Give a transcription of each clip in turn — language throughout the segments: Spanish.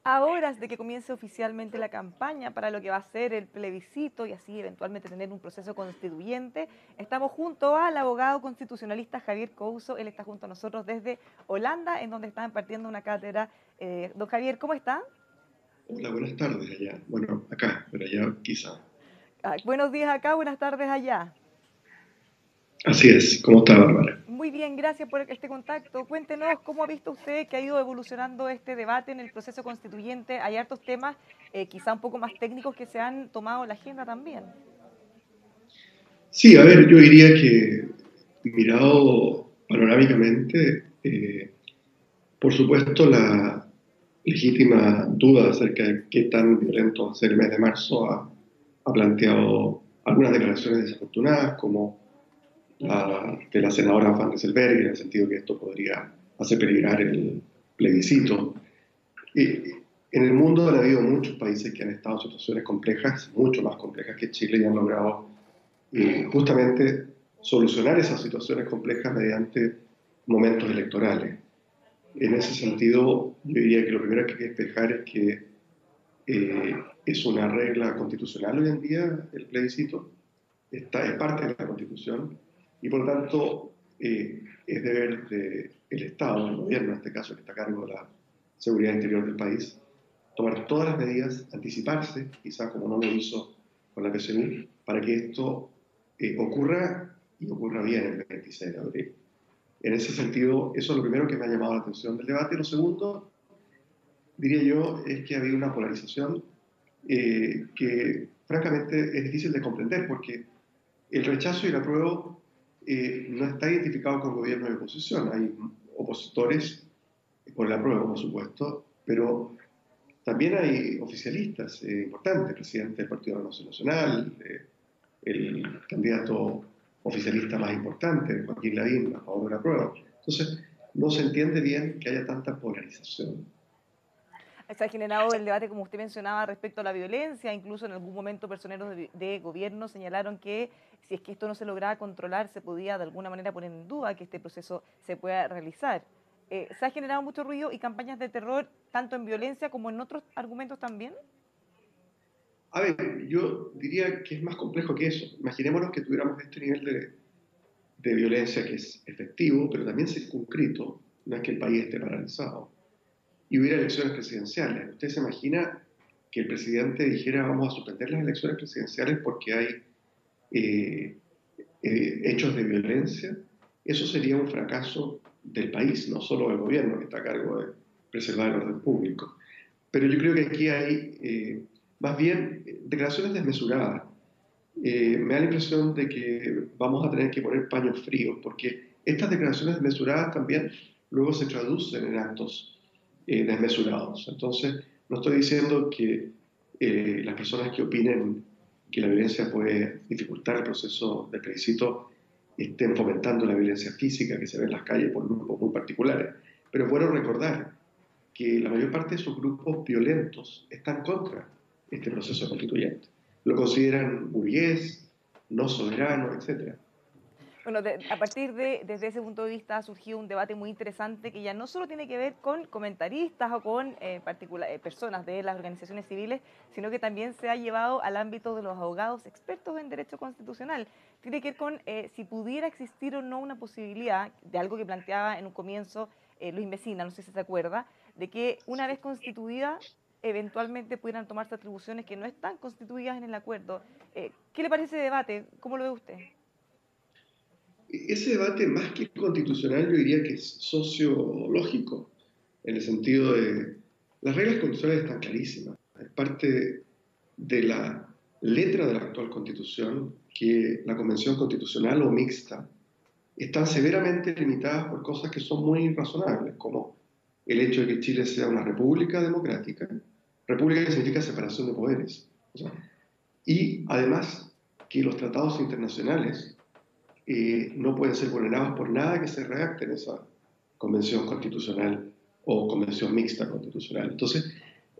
A horas de que comience oficialmente la campaña para lo que va a ser el plebiscito y así eventualmente tener un proceso constituyente, estamos junto al abogado constitucionalista Javier Couso. Él está junto a nosotros desde Holanda, en donde está impartiendo una cátedra. Don Javier, ¿cómo está? Hola, buenas tardes allá. Bueno, acá, pero allá quizá. Buenos días acá, buenas tardes allá. Así es. ¿Cómo está, Bárbara? Muy bien, gracias por este contacto. Cuéntenos cómo ha visto usted que ha ido evolucionando este debate en el proceso constituyente. Hay hartos temas, quizá un poco más técnicos, que se han tomado la agenda también. Sí, a ver, yo diría que mirado panorámicamente, por supuesto la legítima duda acerca de qué tan violento va a ser el mes de marzo ha planteado algunas declaraciones desafortunadas, como la de la senadora Van Rieselberg, en el sentido que esto podría hacer peligrar el plebiscito. En el mundo han habido muchos países que han estado en situaciones complejas, mucho más complejas que Chile, y han logrado justamente solucionar esas situaciones complejas mediante momentos electorales. En ese sentido, yo diría que lo primero que hay que despejar es que es una regla constitucional hoy en día el plebiscito, es parte de la Constitución y por lo tanto es deber del Estado, del gobierno en este caso, que está a cargo de la seguridad interior del país, tomar todas las medidas, anticiparse, quizás como no lo hizo con la PSU, para que esto ocurra y ocurra bien el 26 de abril. En ese sentido, eso es lo primero que me ha llamado la atención del debate. Lo segundo, diría yo, es que ha habido una polarización que francamente es difícil de comprender porque el rechazo y el apruebo no está identificado con gobierno y oposición. Hay opositores por el apruebo, por supuesto, pero también hay oficialistas importantes, el presidente del Partido de la Renovación Nacional, el candidato oficialista más importante, Joaquín Lavín, a favor de la prueba. Entonces, no se entiende bien que haya tanta polarización. Se ha generado el debate, como usted mencionaba, respecto a la violencia. Incluso en algún momento personeros de gobierno señalaron que si es que esto no se lograba controlar, se podía de alguna manera poner en duda que este proceso se pueda realizar. Se ha generado mucho ruido y campañas de terror, tanto en violencia como en otros argumentos también. A ver, yo diría que es más complejo que eso. Imaginémonos que tuviéramos este nivel de violencia que es efectivo, pero también circunscrito, no es que el país esté paralizado, y hubiera elecciones presidenciales. ¿Usted se imagina que el presidente dijera vamos a suspender las elecciones presidenciales porque hay eh, hechos de violencia? Eso sería un fracaso del país, no solo del gobierno que está a cargo de preservar el orden público. Pero yo creo que aquí hay más bien declaraciones desmesuradas. Me da la impresión de que vamos a tener que poner paños fríos, porque estas declaraciones desmesuradas también luego se traducen en actos desmesurados. Entonces, no estoy diciendo que las personas que opinen que la violencia puede dificultar el proceso de plebiscito estén fomentando la violencia física que se ve en las calles por grupos muy particulares. Pero es bueno recordar que la mayor parte de esos grupos violentos están contra este proceso constituyente. Lo consideran burgués, no soberano, etc. Bueno, desde ese punto de vista ha surgido un debate muy interesante que ya no solo tiene que ver con comentaristas o con personas de las organizaciones civiles, sino que también se ha llevado al ámbito de los abogados expertos en derecho constitucional. Tiene que ver con si pudiera existir o no una posibilidad de algo que planteaba en un comienzo Luis Mesina, no sé si se acuerda, de que una vez constituida eventualmente pudieran tomarse atribuciones que no están constituidas en el acuerdo. ¿Qué le parece ese debate? ¿Cómo lo ve usted? Ese debate, más que constitucional, yo diría que es sociológico, en el sentido de las reglas constitucionales están clarísimas. Es parte de la letra de la actual constitución que la convención constitucional o mixta están severamente limitadas por cosas que son muy razonables, como el hecho de que Chile sea una república democrática, república que significa separación de poderes, o sea, y además que los tratados internacionales no pueden ser vulnerados por nada que se redacte en esa convención constitucional o convención mixta constitucional. Entonces,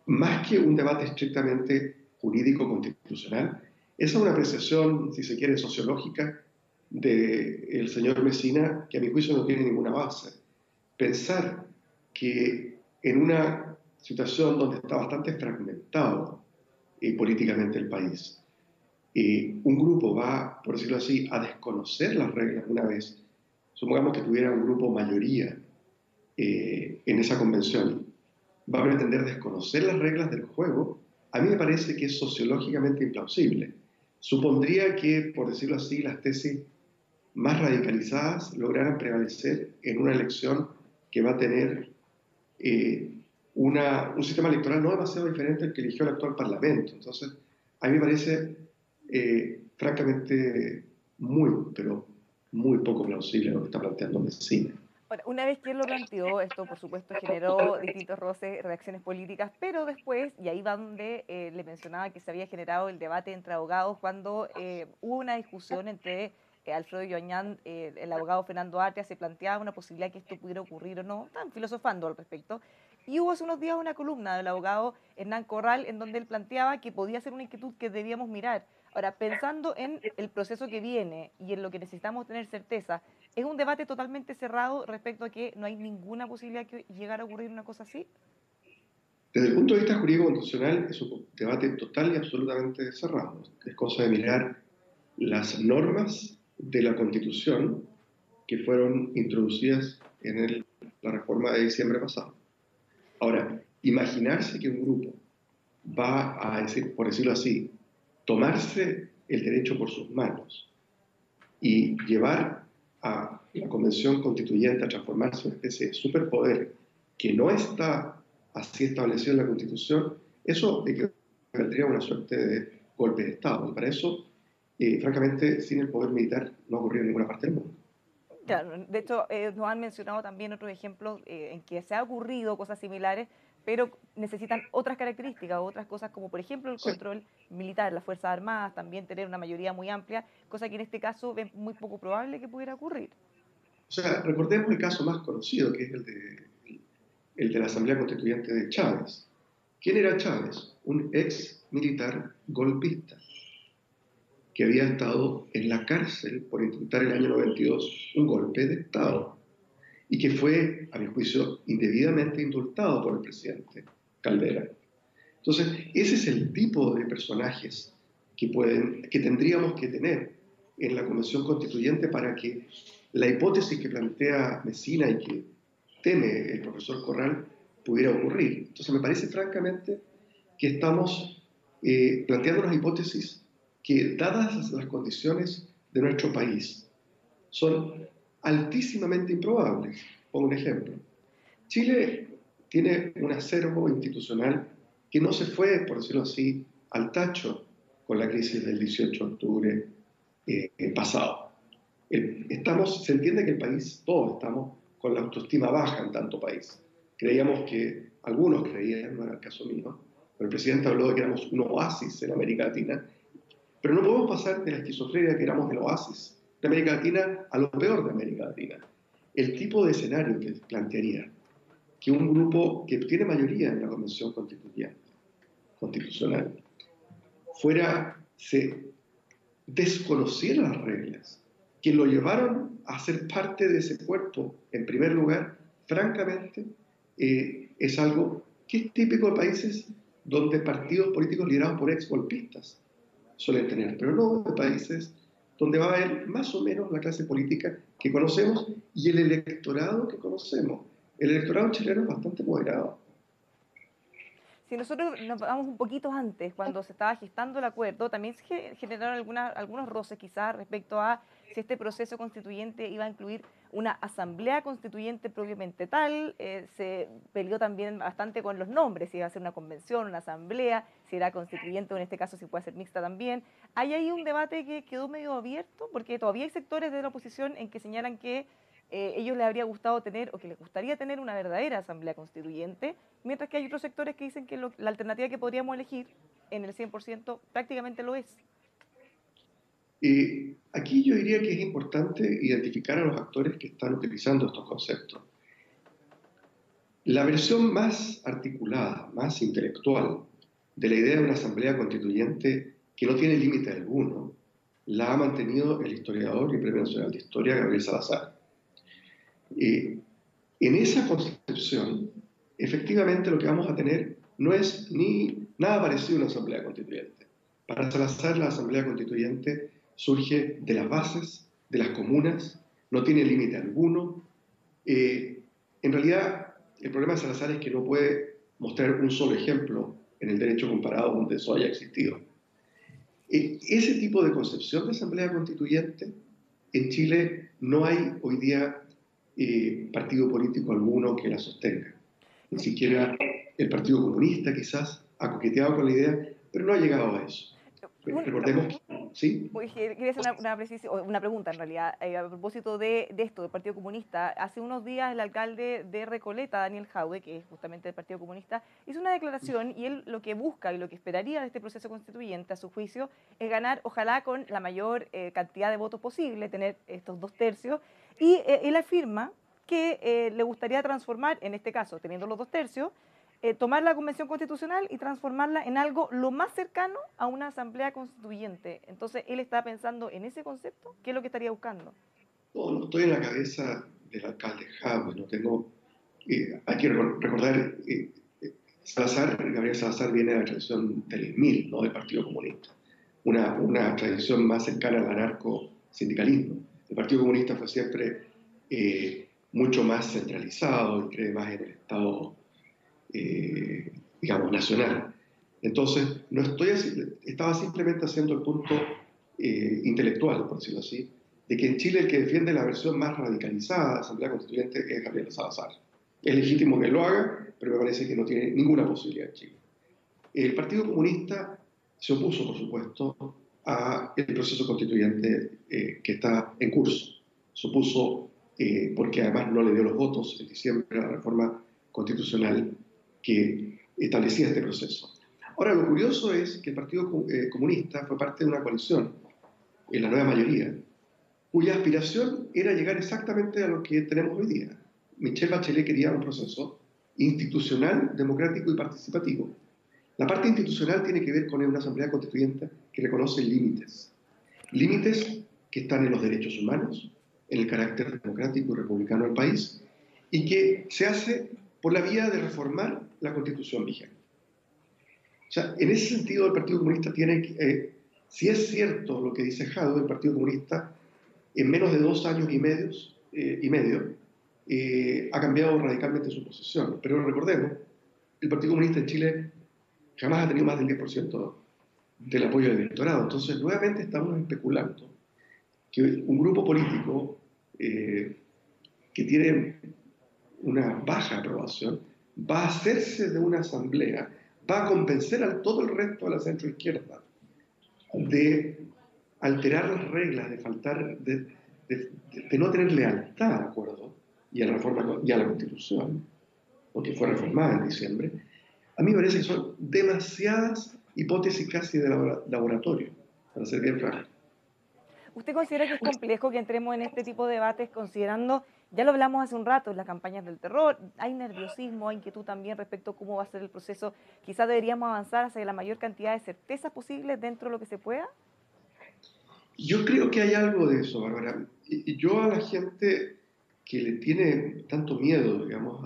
más que un debate estrictamente jurídico-constitucional, esa es una apreciación, si se quiere, sociológica del señor Mesina, que a mi juicio no tiene ninguna base. Pensar que en una situación donde está bastante fragmentado políticamente el país. Un grupo va, por decirlo así, a desconocer las reglas una vez, supongamos que tuviera un grupo mayoría en esa convención, va a pretender desconocer las reglas del juego. A mí me parece que es sociológicamente implausible. Supondría que, por decirlo así, las tesis más radicalizadas lograran prevalecer en una elección que va a tener un sistema electoral no demasiado diferente al que eligió el actual Parlamento. Entonces, a mí me parece francamente pero muy poco plausible lo que está planteando Messina. Ahora, una vez que él lo planteó, esto por supuesto generó distintos roces, reacciones políticas, pero después, y ahí va donde le mencionaba que se había generado el debate entre abogados cuando hubo una discusión entre Alfredo Yoñán, el abogado Fernando Atria, se planteaba una posibilidad que esto pudiera ocurrir o no, estaban filosofando al respecto. Y hubo hace unos días una columna del abogado Hernán Corral en donde él planteaba que podía ser una inquietud que debíamos mirar. Ahora, pensando en el proceso que viene y en lo que necesitamos tener certeza, ¿es un debate totalmente cerrado respecto a que no hay ninguna posibilidad que llegara a ocurrir una cosa así? Desde el punto de vista jurídico-constitucional es un debate total y absolutamente cerrado. Es cosa de mirar las normas de la Constitución que fueron introducidas en la reforma de diciembre pasado. Ahora, imaginarse que un grupo va a, decir, por decirlo así, tomarse el derecho por sus manos y llevar a la Convención Constituyente a transformarse en una especie de superpoder que no está así establecido en la Constitución, eso equivaldría a una suerte de golpe de Estado. Y para eso, francamente, sin el poder militar no ha ocurrido en ninguna parte del mundo. Claro, de hecho, nos han mencionado también otros ejemplos en que se ha ocurrido cosas similares, pero necesitan otras características, otras cosas como por ejemplo el Sí. control militar, las Fuerzas Armadas, también tener una mayoría muy amplia, cosa que en este caso es muy poco probable que pudiera ocurrir. O sea, recordemos el caso más conocido, que es el de la Asamblea Constituyente de Chávez. ¿Quién era Chávez? Un ex militar golpista que había estado en la cárcel por intentar en el año 92 un golpe de Estado y que fue, a mi juicio, indebidamente indultado por el presidente Caldera. Entonces, ese es el tipo de personajes que tendríamos que tener en la Convención Constituyente para que la hipótesis que plantea Messina y que teme el profesor Corral pudiera ocurrir. Entonces, me parece francamente que estamos planteando unas hipótesis que, dadas las condiciones de nuestro país, son altísimamente improbables. Pongo un ejemplo. Chile tiene un acervo institucional que no se fue, por decirlo así, al tacho con la crisis del 18 de octubre pasado. Se entiende que el país, todos estamos con la autoestima baja en tanto país. Algunos creían, no era el caso mío, pero el presidente habló de que éramos un oasis en América Latina, pero no podemos pasar de la esquizofrenia que éramos del oasis de América Latina a lo peor de América Latina. El tipo de escenario que plantearía que un grupo que tiene mayoría en la Convención Constitucional se desconociera las reglas, que lo llevaron a ser parte de ese cuerpo, en primer lugar, francamente, es algo que es típico de países donde partidos políticos liderados por exgolpistas suelen tener, pero no de países donde va a haber más o menos la clase política que conocemos y el electorado que conocemos. El electorado chileno es bastante moderado. Si nosotros nos vamos un poquito antes, cuando se estaba gestando el acuerdo, también se generaron algunos roces quizás respecto a si este proceso constituyente iba a incluir una asamblea constituyente propiamente tal. Se peleó también bastante con los nombres, si iba a ser una convención, una asamblea, si era constituyente o en este caso si puede ser mixta también. Hay ahí un debate que quedó medio abierto porque todavía hay sectores de la oposición en que señalan que ellos les habría gustado tener o que les gustaría tener una verdadera asamblea constituyente, mientras que hay otros sectores que dicen que la alternativa que podríamos elegir en el 100% prácticamente lo es. Aquí yo diría que es importante identificar a los actores que están utilizando estos conceptos. La versión más articulada, más intelectual de la idea de una asamblea constituyente que no tiene límite alguno, la ha mantenido el historiador y Premio Nacional de Historia Gabriel Salazar. En esa concepción, efectivamente lo que vamos a tener no es ni nada parecido a una asamblea constituyente. Para Salazar, la asamblea constituyente surge de las bases, de las comunas, no tiene límite alguno. En realidad, el problema de Salazar es que no puede mostrar un solo ejemplo en el derecho comparado donde eso haya existido. Ese tipo de concepción de asamblea constituyente, en Chile no hay hoy día partido político alguno que la sostenga. Ni siquiera el Partido Comunista quizás ha coqueteado con la idea, pero no ha llegado a eso. Recordemos que, ¿sí? Quería hacer una pregunta en realidad, a propósito de esto, del Partido Comunista. Hace unos días el alcalde de Recoleta, Daniel Jadue, que es justamente del Partido Comunista, hizo una declaración y él lo que busca y lo que esperaría de este proceso constituyente, a su juicio, es ganar, ojalá con la mayor cantidad de votos posible, tener estos 2/3, y él afirma que le gustaría transformar, en este caso, teniendo los 2/3, tomar la Convención Constitucional y transformarla en algo lo más cercano a una asamblea constituyente. Entonces, él está pensando en ese concepto. ¿Qué es lo que estaría buscando? No estoy en la cabeza del alcalde Jadwe, no tengo... hay que recordar, Salazar, Gabriel Salazar viene de la tradición del MIL, ¿no? Del Partido Comunista, una tradición más cercana al anarco-sindicalismo. El Partido Comunista fue siempre mucho más centralizado y cree más en el Estado, digamos, nacional. Entonces, no estoy estaba simplemente haciendo el punto intelectual, por decirlo así, de que en Chile el que defiende la versión más radicalizada de la Asamblea Constituyente es Gabriel Salazar. Es legítimo que él lo haga, pero me parece que no tiene ninguna posibilidad en Chile. El Partido Comunista se opuso, por supuesto, al proceso constituyente que está en curso. Se opuso porque además no le dio los votos en diciembre a la reforma constitucional que establecía este proceso. Ahora, lo curioso es que el Partido Comunista fue parte de una coalición, en la nueva mayoría, cuya aspiración era llegar exactamente a lo que tenemos hoy día. Michelle Bachelet quería un proceso institucional, democrático y participativo. La parte institucional tiene que ver con una asamblea constituyente que reconoce límites. Límites que están en los derechos humanos, en el carácter democrático y republicano del país, y que se hace por la vía de reformar la constitución vigente. O sea, en ese sentido el Partido Comunista tiene, si es cierto lo que dice Jadwe, el Partido Comunista en menos de 2 años y medio ha cambiado radicalmente su posición. Pero recordemos, el Partido Comunista en Chile jamás ha tenido más del 10% del apoyo del electorado. Entonces, nuevamente estamos especulando que un grupo político que tiene una baja aprobación va a hacerse de una asamblea, va a convencer a todo el resto de la centroizquierda de alterar las reglas, de faltar, de no tener lealtad al acuerdo y a la reforma y a la Constitución, porque fue reformada en diciembre. A mí me parece que son demasiadas hipótesis casi de laboratorio, para ser bien franco. ¿Usted considera que es complejo que entremos en este tipo de debates considerando, ya lo hablamos hace un rato, las campañas del terror, hay nerviosismo, hay inquietud también respecto a cómo va a ser el proceso? Quizás deberíamos avanzar hacia la mayor cantidad de certezas posibles dentro de lo que se pueda. Yo creo que hay algo de eso, Bárbara. Y yo a la gente que le tiene tanto miedo, digamos,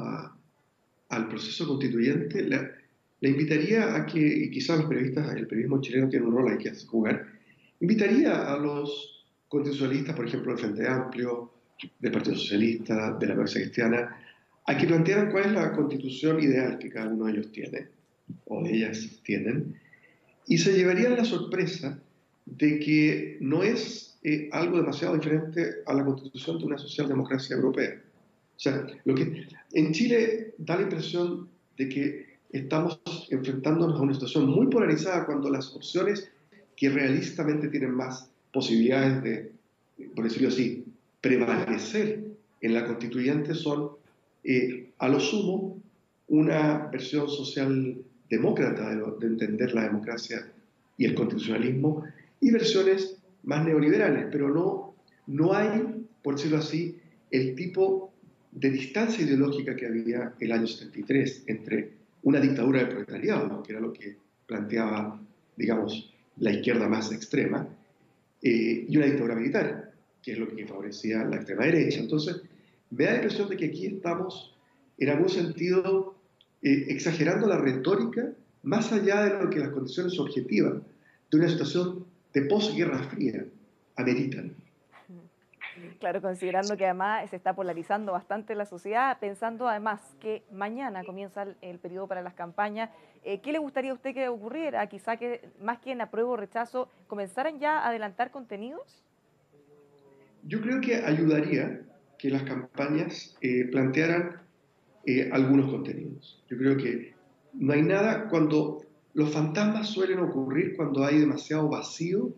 al proceso constituyente, la invitaría a que, y quizás los periodistas, el periodismo chileno tiene un rol ahí que jugar, invitaría a los constitucionalistas, por ejemplo, del Frente Amplio, del Partido Socialista, de la Democracia Cristiana, a que plantearan cuál es la constitución ideal que cada uno de ellos tiene, o de ellas tienen, y se llevarían la sorpresa de que no es algo demasiado diferente a la constitución de una socialdemocracia europea. O sea, en Chile da la impresión de que estamos enfrentándonos a una situación muy polarizada cuando las opciones que realistamente tienen más posibilidades de, por decirlo así, prevalecer en la constituyente son, a lo sumo, una versión socialdemócrata de entender la democracia y el constitucionalismo, y versiones más neoliberales, pero no hay, por decirlo así, el tipo de distancia ideológica que había el año 73 entre una dictadura del proletariado, que era lo que planteaba, digamos, la izquierda más extrema, y una dictadura militar, que es lo que favorecía la extrema derecha. Entonces, me da la impresión de que aquí estamos, en algún sentido, exagerando la retórica más allá de lo que las condiciones objetivas de una situación de posguerra fría ameritan. Claro, considerando que además se está polarizando bastante la sociedad, pensando además que mañana comienza el periodo para las campañas, ¿qué le gustaría a usted que ocurriera? Quizá que más que en apruebo o rechazo, ¿comenzaran ya a adelantar contenidos? Yo creo que ayudaría que las campañas plantearan algunos contenidos. Yo creo que no hay nada cuando los fantasmas suelen ocurrir cuando hay demasiado vacío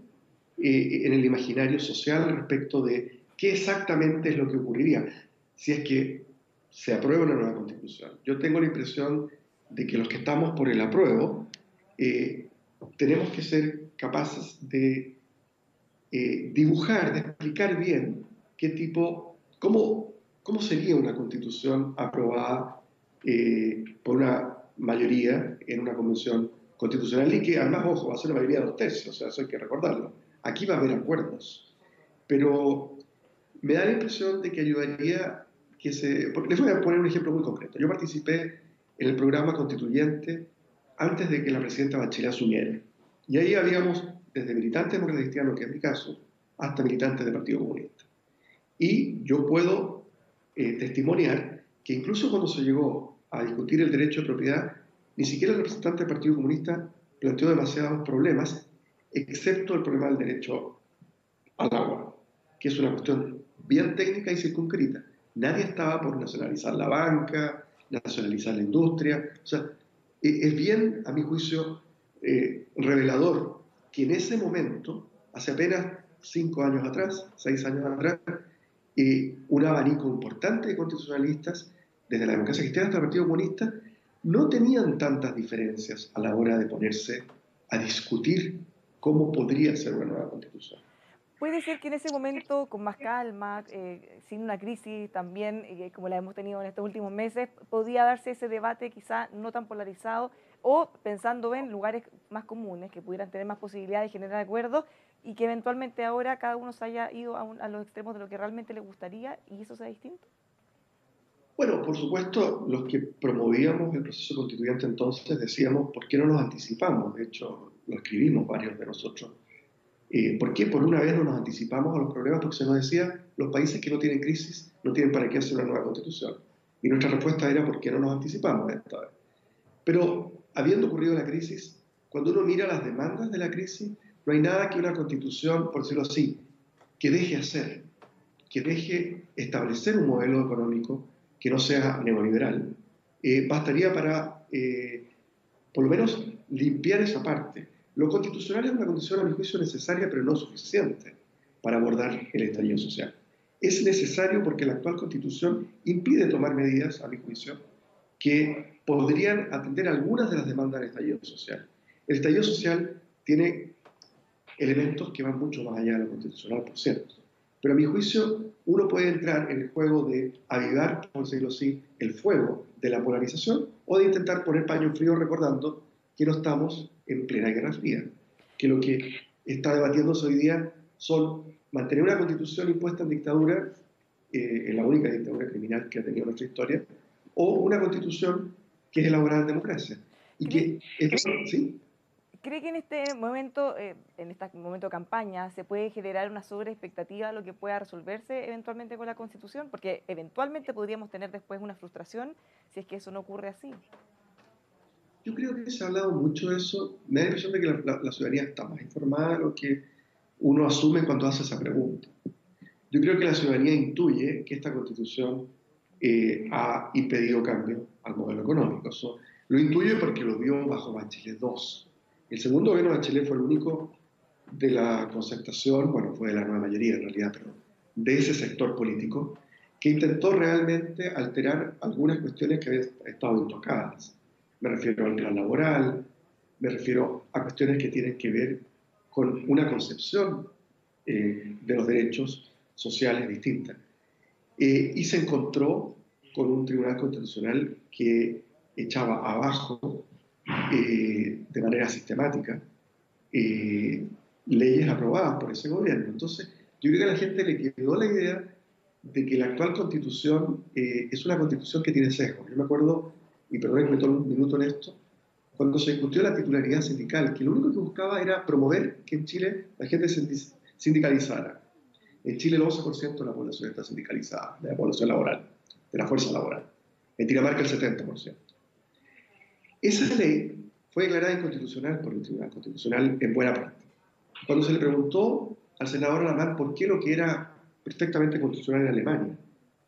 en el imaginario social respecto de qué exactamente es lo que ocurriría si es que se aprueba una nueva constitución. Yo tengo la impresión de que los que estamos por el apruebo eh, tenemos que ser capaces de dibujar, de explicar bien qué tipo, cómo sería una constitución aprobada por una mayoría en una convención constitucional y que además, ojo, va a ser una mayoría de 2/3, o sea, eso hay que recordarlo. Aquí va a haber acuerdos, pero me da la impresión de que ayudaría que se... Porque les voy a poner un ejemplo muy concreto. Yo participé en el programa constituyente antes de que la presidenta Bachelet asumiera. Y ahí habíamos desde militantes demócratas cristianos, que es mi caso, hasta militantes del Partido Comunista. Y yo puedo testimoniar que incluso cuando se llegó a discutir el derecho de propiedad, ni siquiera el representante del Partido Comunista planteó demasiados problemas, excepto el problema del derecho al agua, que es una cuestión bien técnica y circunscrita. Nadie estaba por nacionalizar la banca, nacionalizar la industria. O sea, es bien, a mi juicio, revelador que en ese momento, hace apenas 5 años atrás, 6 años atrás, un abanico importante de constitucionalistas, desde la democracia cristiana hasta el Partido Comunista, no tenían tantas diferencias a la hora de ponerse a discutir cómo podría ser una nueva constitución. Puede ser que en ese momento, con más calma, sin una crisis también, como la hemos tenido en estos últimos meses, podría darse ese debate quizá no tan polarizado o pensando en lugares más comunes que pudieran tener más posibilidad de generar acuerdos y que eventualmente ahora cada uno se haya ido a los extremos de lo que realmente le gustaría y eso sea distinto. Bueno, por supuesto, los que promovíamos el proceso constituyente entonces decíamos, ¿por qué no nos anticipamos? De hecho, lo escribimos varios de nosotros. ¿Por qué por una vez no nos anticipamos a los problemas? Porque se nos decía, los países que no tienen crisis no tienen para qué hacer una nueva constitución. Y nuestra respuesta era, ¿por qué no nos anticipamos esta vez? Pero, habiendo ocurrido la crisis, cuando uno mira las demandas de la crisis, no hay nada que una constitución, por decirlo así, que deje hacer, que deje establecer un modelo económico que no sea neoliberal, bastaría para, por lo menos, limpiar esa parte. Lo constitucional es una condición, a mi juicio, necesaria, pero no suficiente para abordar el estallido social. Es necesario porque la actual constitución impide tomar medidas, a mi juicio, que podrían atender algunas de las demandas del estallido social. El estallido social tiene elementos que van mucho más allá de lo constitucional, por cierto. Pero a mi juicio, uno puede entrar en el juego de avivar, por decirlo así, el fuego de la polarización o de intentar poner paño frío recordando que no estamos en plena Guerra Fría, que lo que está debatiéndose hoy día son mantener una constitución impuesta en dictadura, en la única dictadura criminal que ha tenido nuestra historia, o una constitución que es elaborada en democracia. Y ¿Cree, que, ¿sí? ¿Cree que en este momento de campaña, se puede generar una sobreexpectativa de lo que pueda resolverse eventualmente con la Constitución? Porque eventualmente podríamos tener después una frustración si es que eso no ocurre así. Yo creo que se ha hablado mucho de eso. Me da la impresión de que la ciudadanía está más informada de lo que uno asume cuando hace esa pregunta. Yo creo que la ciudadanía intuye que esta constitución ha impedido cambio al modelo económico. Eso lo intuye porque lo vio bajo Bachelet II. El segundo gobierno de Bachelet fue el único de la concertación, bueno, fue de la nueva mayoría en realidad, pero de ese sector político, que intentó realmente alterar algunas cuestiones que habían estado intocadas. Me refiero al plan laboral, me refiero a cuestiones que tienen que ver con una concepción de los derechos sociales distintas. Y se encontró con un tribunal constitucional que echaba abajo de manera sistemática leyes aprobadas por ese gobierno. Entonces, yo creo que a la gente le quedó la idea de que la actual constitución es una constitución que tiene sesgos. Yo me acuerdo y perdón que me tome un minuto en esto, cuando se discutió la titularidad sindical, que lo único que buscaba era promover que en Chile la gente se sindicalizara. En Chile el 11% de la población está sindicalizada, de la población laboral, de la fuerza laboral. En Dinamarca el 70%. Esa ley fue declarada inconstitucional por el Tribunal Constitucional en buena parte. Cuando se le preguntó al senador Alamán por qué lo que era perfectamente constitucional en Alemania,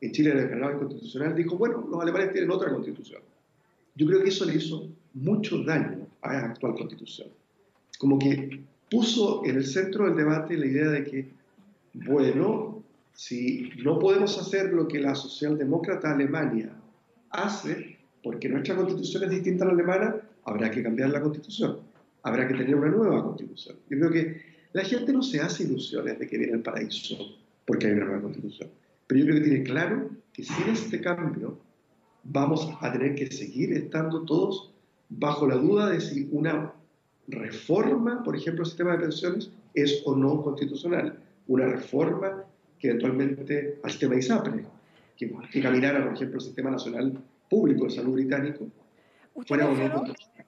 en Chile era declarado inconstitucional, dijo, bueno, los alemanes tienen otra constitución. Yo creo que eso le hizo mucho daño a la actual constitución. Como que puso en el centro del debate la idea de que, bueno, si no podemos hacer lo que la socialdemócrata Alemania hace, porque nuestra constitución es distinta a la alemana, habrá que cambiar la constitución, habrá que tener una nueva constitución. Yo creo que la gente no se hace ilusiones de que viene el paraíso porque hay una nueva constitución, pero yo creo que tiene claro que sin este cambio vamos a tener que seguir estando todos bajo la duda de si una reforma, por ejemplo, el sistema de pensiones, es o no constitucional. Una reforma que eventualmente al sistema ISAPRE, que caminara, por ejemplo, el Sistema Nacional Público de Salud británico, Usted fuera o no mencionó, constitucional.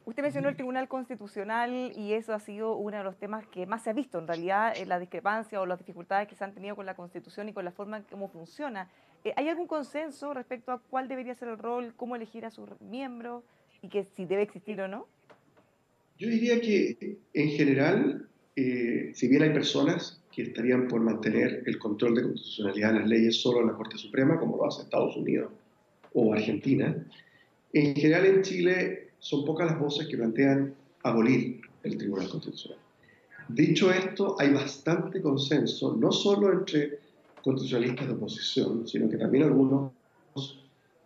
usted mencionó el Tribunal Constitucional y eso ha sido uno de los temas que más se ha visto en realidad, la discrepancia o las dificultades que se han tenido con la Constitución y con la forma en cómo funciona. ¿Hay algún consenso respecto a cuál debería ser el rol, cómo elegir a sus miembros y que si debe existir o no? Yo diría que en general, si bien hay personas que estarían por mantener el control de constitucionalidad de las leyes solo en la Corte Suprema, como lo hace Estados Unidos o Argentina, en general en Chile son pocas las voces que plantean abolir el Tribunal Constitucional. Dicho esto, hay bastante consenso, no solo entre constitucionalistas de oposición, sino que también algunos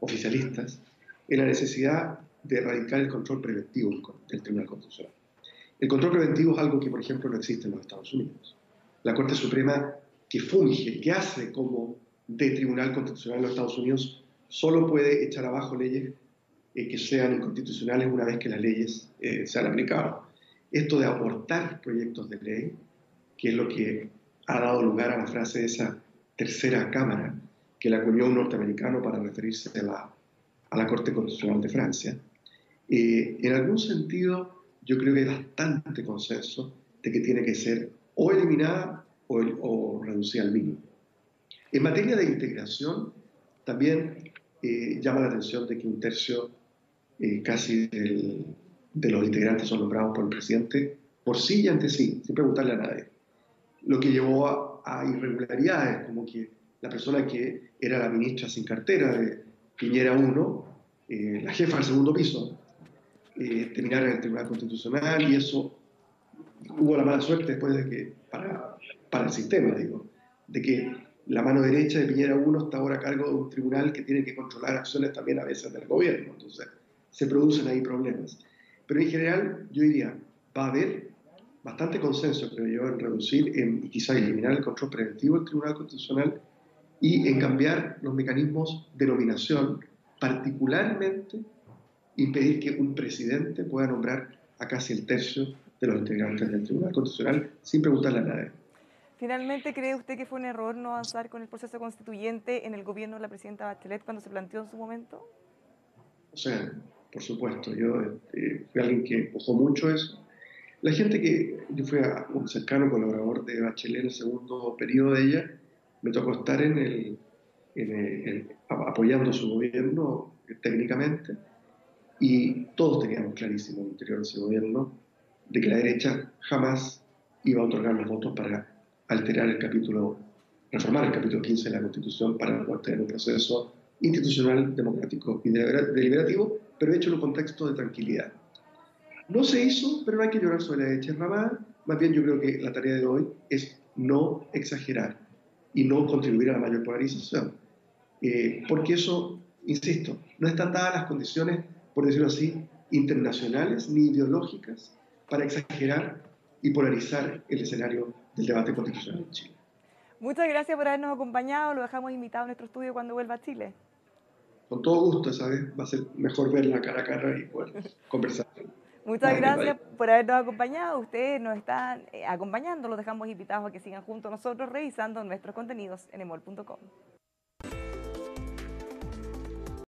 oficialistas, en la necesidad de erradicar el control preventivo del Tribunal Constitucional. El control preventivo es algo que, por ejemplo, no existe en los Estados Unidos. La Corte Suprema, que funge, que hace como de Tribunal Constitucional en los Estados Unidos, solo puede echar abajo leyes que sean inconstitucionales una vez que las leyes sean aplicadas. Esto de abortar proyectos de ley, que es lo que ha dado lugar a la frase de esa tercera cámara que la acuñó un norteamericano para referirse a la Corte Constitucional de Francia, en algún sentido yo creo que hay bastante consenso de que tiene que ser o eliminada o reducida al mínimo. En materia de integración, también llama la atención de que un tercio casi de los integrantes son nombrados por el presidente por sí y ante sí, sin preguntarle a nadie. Lo que llevó a irregularidades, como que la persona que era la ministra sin cartera de Piñera 1, la jefa del segundo piso, terminara en el Tribunal Constitucional, y eso hubo la mala suerte después de que, para el sistema, digo, de que la mano derecha de Piñera 1 está ahora a cargo de un tribunal que tiene que controlar acciones también a veces del gobierno. Entonces, se producen ahí problemas. Pero en general, yo diría, va a haber bastante consenso, creo yo, en reducir y quizá eliminar el control preventivo del Tribunal Constitucional y en cambiar los mecanismos de nominación, particularmente impedir que un presidente pueda nombrar a casi el tercio de los integrantes del Tribunal Constitucional sin preguntarle a nadie. Finalmente, ¿cree usted que fue un error no avanzar con el proceso constituyente en el gobierno de la presidenta Bachelet cuando se planteó en su momento? O sea, por supuesto, yo fui alguien que empujó mucho eso. La gente que yo fui un cercano colaborador de Bachelet en el segundo periodo de ella, me tocó estar apoyando su gobierno técnicamente, y todos teníamos clarísimo al interior de ese gobierno de que la derecha jamás iba a otorgar los votos para alterar reformar el capítulo 15 de la Constitución para poder tener un proceso institucional, democrático y deliberativo, pero hecho en un contexto de tranquilidad. No se hizo, pero no hay que llorar sobre la derecha derramada. Más bien yo creo que la tarea de hoy es no exagerar y no contribuir a la mayor polarización. Porque eso, insisto, no están dadas las condiciones, por decirlo así, internacionales ni ideológicas para exagerar y polarizar el escenario del debate constitucional en Chile. Muchas gracias por habernos acompañado. Lo dejamos invitado a nuestro estudio cuando vuelva a Chile. Con todo gusto, ¿sabes? Va a ser mejor verla cara a cara y poder conversar Muchas más en gracias detalle. por habernos acompañado. Ustedes nos están acompañando. Los dejamos invitados a que sigan junto a nosotros revisando nuestros contenidos en emol.com.